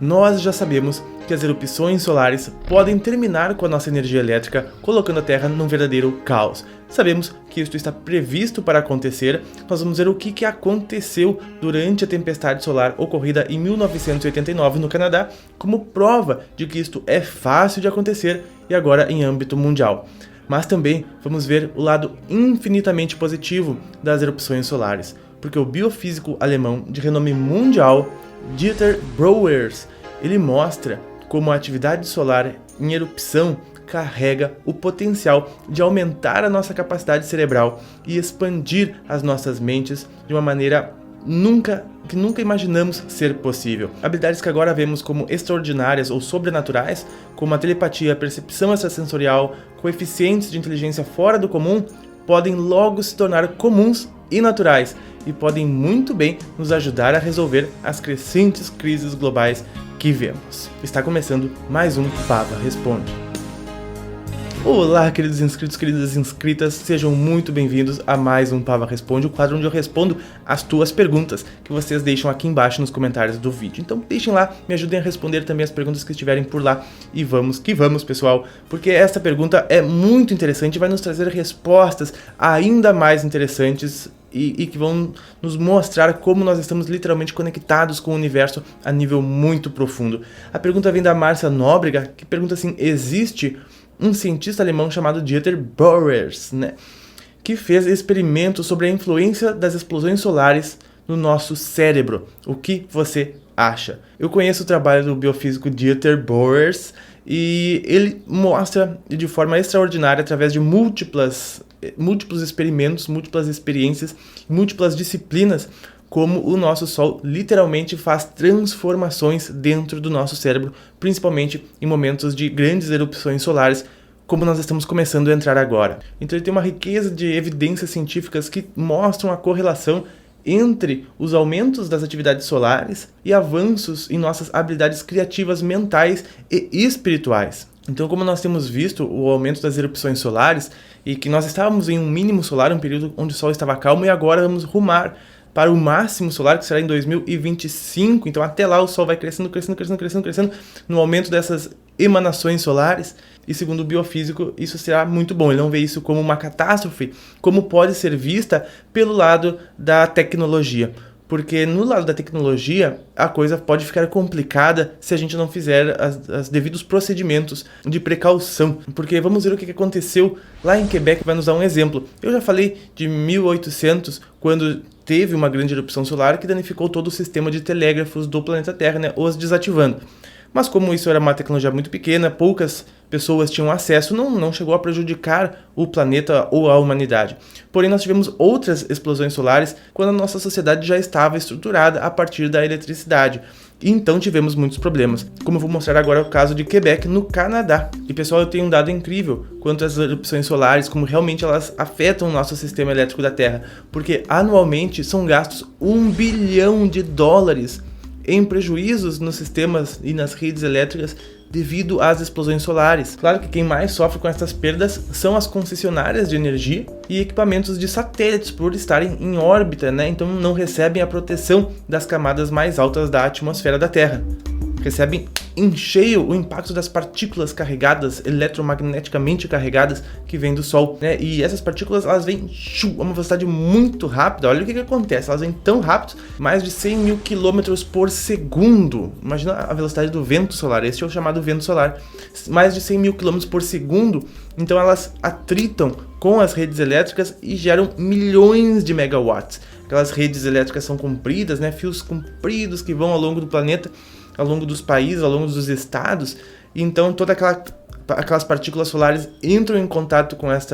Nós já sabemos que as erupções solares podem terminar com a nossa energia elétrica, colocando a Terra num verdadeiro caos. Sabemos que isso está previsto para acontecer. Nós vamos ver o que aconteceu durante a tempestade solar ocorrida em 1989 no Canadá, como prova de que isto é fácil de acontecer e agora em âmbito mundial. Mas também vamos ver o lado infinitamente positivo das erupções solares, porque o biofísico alemão de renome mundial, Dieter Brouwers, ele mostra como a atividade solar em erupção carrega o potencial de aumentar a nossa capacidade cerebral e expandir as nossas mentes de uma maneira que nunca imaginamos ser possível. Habilidades que agora vemos como extraordinárias ou sobrenaturais, como a telepatia, a percepção extrasensorial, coeficientes de inteligência fora do comum, podem logo se tornar comuns e naturais e podem muito bem nos ajudar a resolver as crescentes crises globais que vemos. Está começando mais um Pava Responde. Olá, queridos inscritos, queridas inscritas, sejam muito bem-vindos a mais um Pava Responde, o quadro onde eu respondo as tuas perguntas que vocês deixam aqui embaixo nos comentários do vídeo. Então deixem lá, me ajudem a responder também as perguntas que estiverem por lá e vamos que vamos, pessoal, porque esta pergunta é muito interessante e vai nos trazer respostas ainda mais interessantes e que vão nos mostrar como nós estamos literalmente conectados com o universo a nível muito profundo. A pergunta vem da Márcia Nóbrega, que pergunta assim: existe um cientista alemão chamado Dieter Brouwers, que fez experimentos sobre a influência das explosões solares no nosso cérebro. O que você acha? Eu conheço o trabalho do biofísico Dieter Brouwers e ele mostra de forma extraordinária, através de múltiplos experimentos, múltiplas experiências, múltiplas disciplinas, como o nosso Sol literalmente faz transformações dentro do nosso cérebro, principalmente em momentos de grandes erupções solares, como nós estamos começando a entrar agora. Então ele tem uma riqueza de evidências científicas que mostram a correlação entre os aumentos das atividades solares e avanços em nossas habilidades criativas mentais e espirituais. Então, como nós temos visto o aumento das erupções solares e que nós estávamos em um mínimo solar, um período onde o Sol estava calmo, e agora vamos rumar para o máximo solar, que será em 2025. Então até lá o Sol vai crescendo no aumento dessas emanações solares, e segundo o biofísico isso será muito bom. Ele não vê isso como uma catástrofe, como pode ser vista pelo lado da tecnologia. Porque no lado da tecnologia a coisa pode ficar complicada se a gente não fizer os devidos procedimentos de precaução. Porque vamos ver o que aconteceu lá em Quebec, vai nos dar um exemplo. Eu já falei de 1800, quando teve uma grande erupção solar que danificou todo o sistema de telégrafos do planeta Terra, os desativando. Mas como isso era uma tecnologia muito pequena, poucas pessoas tinham acesso, não chegou a prejudicar o planeta ou a humanidade. Porém, nós tivemos outras explosões solares quando a nossa sociedade já estava estruturada a partir da eletricidade. E então tivemos muitos problemas, como eu vou mostrar agora o caso de Quebec, no Canadá. E pessoal, eu tenho um dado incrível quanto às erupções solares, como realmente elas afetam o nosso sistema elétrico da Terra, porque anualmente são gastos $1 bilhão em prejuízos nos sistemas e nas redes elétricas devido às explosões solares. Claro que quem mais sofre com essas perdas são as concessionárias de energia e equipamentos de satélites, por estarem em órbita, então não recebem a proteção das camadas mais altas da atmosfera da Terra. Recebem em cheio o impacto das partículas carregadas, eletromagneticamente carregadas, que vêm do Sol, E essas partículas, elas vêm a uma velocidade muito rápida. Olha o que acontece, elas vêm tão rápido, mais de 100 mil quilômetros por segundo. Imagina a velocidade do vento solar, esse é o chamado vento solar. Mais de 100 mil quilômetros por segundo, então elas atritam com as redes elétricas e geram milhões de megawatts. Aquelas redes elétricas são compridas, fios compridos que vão ao longo do planeta, ao longo dos países, ao longo dos estados. Então todas aquelas partículas solares entram em contato com as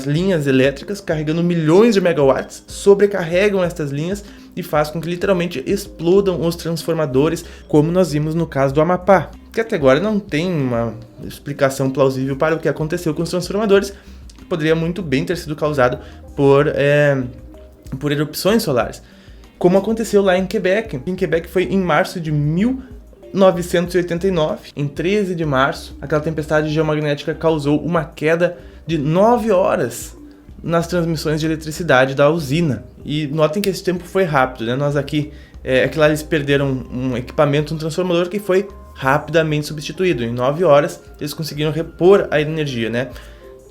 linhas elétricas, carregando milhões de megawatts, sobrecarregam estas linhas e faz com que literalmente explodam os transformadores, como nós vimos no caso do Amapá, que até agora não tem uma explicação plausível para o que aconteceu com os transformadores, que poderia muito bem ter sido causado por erupções solares, como aconteceu lá em Quebec. Em Quebec foi em março de 1989, em 13 de março, aquela tempestade geomagnética causou uma queda de 9 horas nas transmissões de eletricidade da usina. E notem que esse tempo foi rápido, Nós aqui que lá eles perderam um equipamento, um transformador que foi rapidamente substituído. Em 9 horas eles conseguiram repor a energia, né?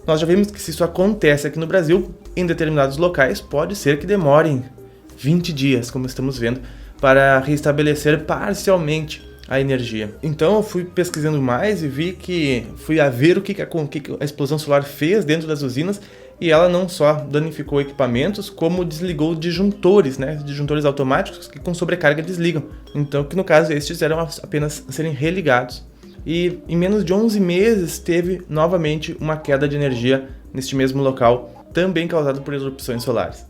Nós já vimos que se isso acontece aqui no Brasil, em determinados locais, pode ser que demorem 20 dias, como estamos vendo, para restabelecer parcialmente a energia. Então eu fui pesquisando mais e fui a ver o que a explosão solar fez dentro das usinas, e ela não só danificou equipamentos, como desligou disjuntores, né? Disjuntores automáticos que com sobrecarga desligam. Então, que no caso estes eram apenas serem religados. E em menos de 11 meses teve novamente uma queda de energia neste mesmo local, também causada por erupções solares.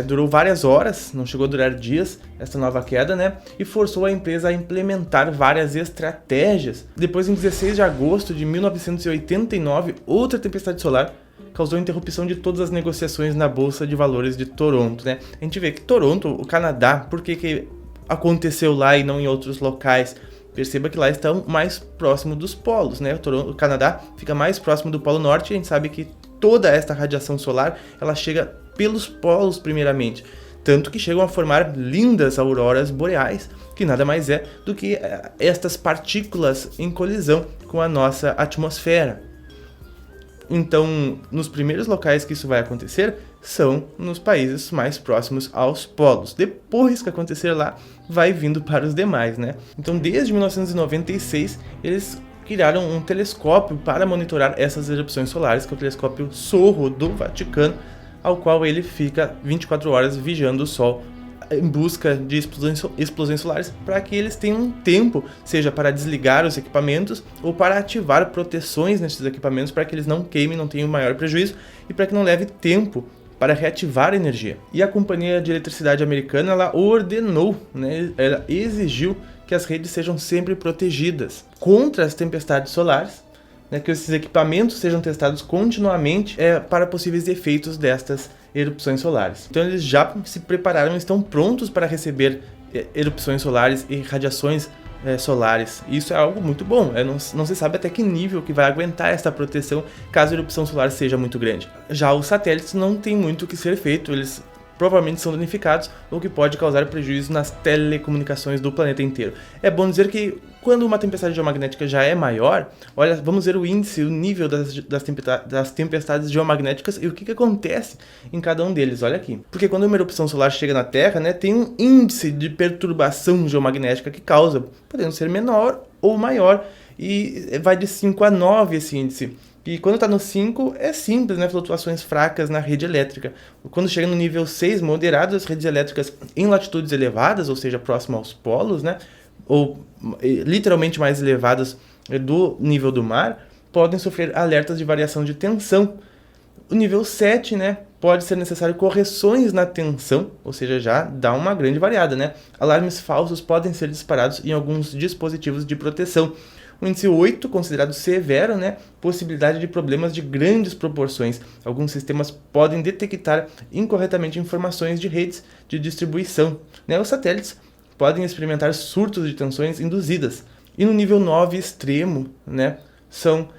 Durou várias horas, não chegou a durar dias, essa nova queda, né? E forçou a empresa a implementar várias estratégias. Depois, em 16 de agosto de 1989, outra tempestade solar causou interrupção de todas as negociações na Bolsa de Valores de Toronto, né? A gente vê que Toronto, o Canadá, por que aconteceu lá e não em outros locais? Perceba que lá estão mais próximo dos polos, né? O Canadá fica mais próximo do Polo Norte, e a gente sabe que toda esta radiação solar, ela chega pelos polos primeiramente, tanto que chegam a formar lindas auroras boreais, que nada mais é do que estas partículas em colisão com a nossa atmosfera. Então, nos primeiros locais que isso vai acontecer são nos países mais próximos aos polos. Depois que acontecer lá, vai vindo para os demais, né? Então, desde 1996, eles criaram um telescópio para monitorar essas erupções solares, que é o telescópio Sorro do Vaticano, ao qual ele fica 24 horas vigiando o Sol em busca de explosões solares, para que eles tenham tempo, seja para desligar os equipamentos ou para ativar proteções nesses equipamentos, para que eles não queimem, não tenham maior prejuízo, e para que não leve tempo para reativar a energia. E a Companhia de Eletricidade Americana, ela ordenou, né, ela exigiu que as redes sejam sempre protegidas contra as tempestades solares, né, que esses equipamentos sejam testados continuamente para possíveis efeitos destas erupções solares. Então eles já se prepararam, estão prontos para receber erupções solares e radiações solares. Isso é algo muito bom. Não se sabe até que nível que vai aguentar essa proteção caso a erupção solar seja muito grande. Já os satélites não tem muito o que ser feito, eles provavelmente são danificados, o que pode causar prejuízo nas telecomunicações do planeta inteiro. É bom dizer que quando uma tempestade geomagnética já é maior, olha, vamos ver o índice, o nível das tempestades geomagnéticas e o que acontece em cada um deles. Olha aqui. Porque quando uma erupção solar chega na Terra, né, tem um índice de perturbação geomagnética que causa, podendo ser menor ou maior, e vai de 5 a 9 esse índice. E quando está no 5, é simples, né? Flutuações fracas na rede elétrica. Quando chega no nível 6, moderado, as redes elétricas em latitudes elevadas, ou seja, próximo aos polos, né? Ou literalmente mais elevadas do nível do mar, podem sofrer alertas de variação de tensão. O nível 7, né? Pode ser necessário correções na tensão, ou seja, já dá uma grande variada, né? Alarmes falsos podem ser disparados em alguns dispositivos de proteção. O índice 8, considerado severo, né? Possibilidade de problemas de grandes proporções. Alguns sistemas podem detectar incorretamente informações de redes de distribuição, né? Os satélites podem experimentar surtos de tensões induzidas. E no nível 9 extremo, né? São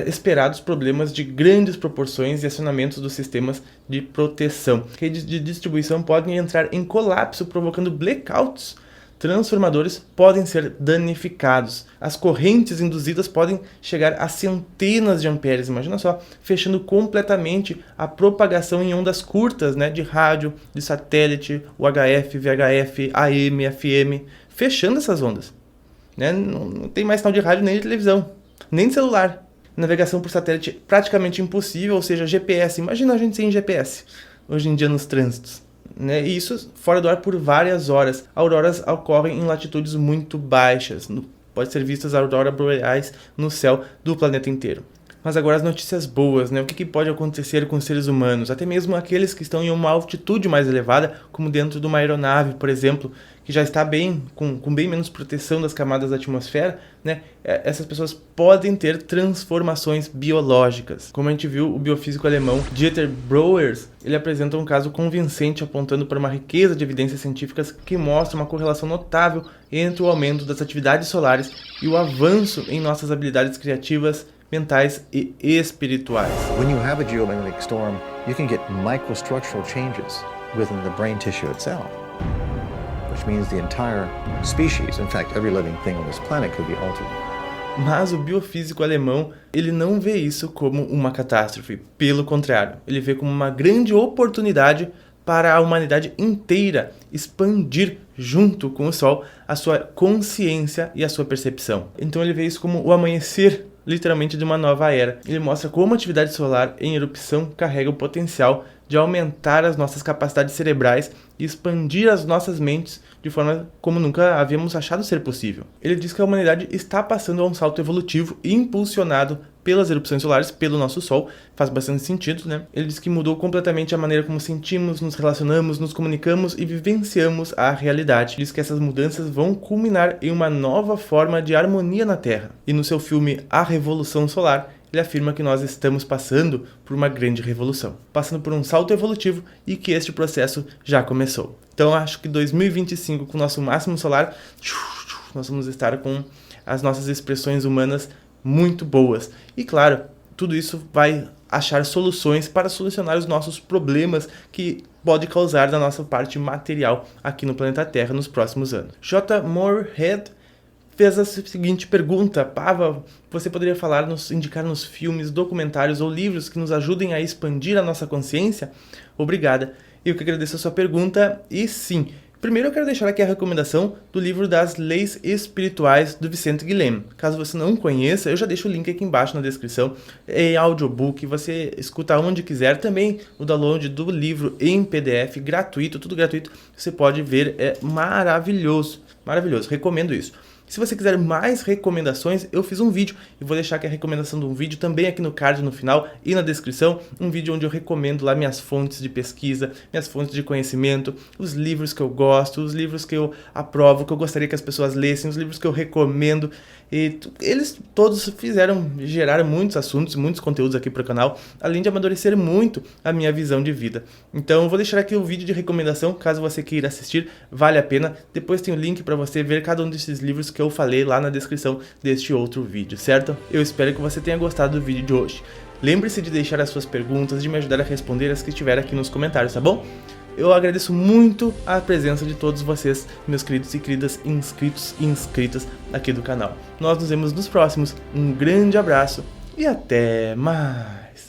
esperados problemas de grandes proporções e acionamentos dos sistemas de proteção. Redes de distribuição podem entrar em colapso, provocando blackouts. Transformadores podem ser danificados. As correntes induzidas podem chegar a centenas de amperes, imagina só, fechando completamente a propagação em ondas curtas, né, de rádio, de satélite, UHF, VHF, AM, FM, fechando essas ondas. Né? Não tem mais sinal de rádio nem de televisão, nem de celular. Navegação por satélite praticamente impossível, ou seja, GPS. Imagina a gente sem GPS hoje em dia nos trânsitos. Né? E isso fora do ar por várias horas. Auroras ocorrem em latitudes muito baixas. Pode ser vistas auroras boreais no céu do planeta inteiro. Mas agora as notícias boas, né? O que pode acontecer com os seres humanos? Até mesmo aqueles que estão em uma altitude mais elevada, como dentro de uma aeronave, por exemplo, que já está com bem menos proteção das camadas da atmosfera, né? Essas pessoas podem ter transformações biológicas. Como a gente viu, o biofísico alemão Dieter Brouwers, ele apresenta um caso convincente apontando para uma riqueza de evidências científicas que mostra uma correlação notável entre o aumento das atividades solares e o avanço em nossas habilidades criativas, mentais e espirituais. When you have a geomagnetic storm, you can get microstructural changes within the brain tissue itself, which means the entire species, in fact, every living thing on this planet could be altered. Mas o biofísico alemão, ele não vê isso como uma catástrofe, pelo contrário, ele vê como uma grande oportunidade para a humanidade inteira expandir junto com o Sol a sua consciência e a sua percepção. Então ele vê isso como o amanhecer, literalmente, de uma nova era. Ele mostra como a atividade solar em erupção carrega o potencial de aumentar as nossas capacidades cerebrais e expandir as nossas mentes de forma como nunca havíamos achado ser possível. Ele diz que a humanidade está passando a um salto evolutivo impulsionado pelas erupções solares, pelo nosso Sol. Faz bastante sentido, né? Ele diz que mudou completamente a maneira como sentimos, nos relacionamos, nos comunicamos e vivenciamos a realidade. Diz que essas mudanças vão culminar em uma nova forma de harmonia na Terra. E no seu filme A Revolução Solar, ele afirma que nós estamos passando por uma grande revolução, passando por um salto evolutivo e que este processo já começou. Então acho que 2025, com o nosso máximo solar, nós vamos estar com as nossas expressões humanas muito boas. E claro, tudo isso vai achar soluções para solucionar os nossos problemas que pode causar da nossa parte material aqui no planeta Terra nos próximos anos. J. Moorhead fez a seguinte pergunta: Pava, você poderia indicar nos filmes, documentários ou livros que nos ajudem a expandir a nossa consciência? Obrigada. Eu que agradeço a sua pergunta e sim. Primeiro eu quero deixar aqui a recomendação do livro das Leis Espirituais do Vicente Guilhem. Caso você não conheça, eu já deixo o link aqui embaixo na descrição. É audiobook, você escuta onde quiser. Também o download do livro em PDF, gratuito, tudo gratuito. Você pode ver, é maravilhoso, maravilhoso, recomendo isso. Se você quiser mais recomendações, eu fiz um vídeo e vou deixar aqui a recomendação de um vídeo também aqui no card no final e na descrição, um vídeo onde eu recomendo lá minhas fontes de pesquisa, minhas fontes de conhecimento, os livros que eu gosto, os livros que eu aprovo, que eu gostaria que as pessoas lessem, os livros que eu recomendo. E eles todos geraram muitos assuntos, muitos conteúdos aqui para o canal, além de amadurecer muito a minha visão de vida. Então eu vou deixar aqui o vídeo de recomendação, caso você queira assistir, vale a pena. Depois tem o link para você ver cada um desses livros que eu falei lá na descrição deste outro vídeo, certo? Eu espero que você tenha gostado do vídeo de hoje. Lembre-se de deixar as suas perguntas, de me ajudar a responder as que estiver aqui nos comentários, tá bom? Eu agradeço muito a presença de todos vocês, meus queridos e queridas inscritos e inscritas aqui do canal. Nós nos vemos nos próximos. Um grande abraço e até mais!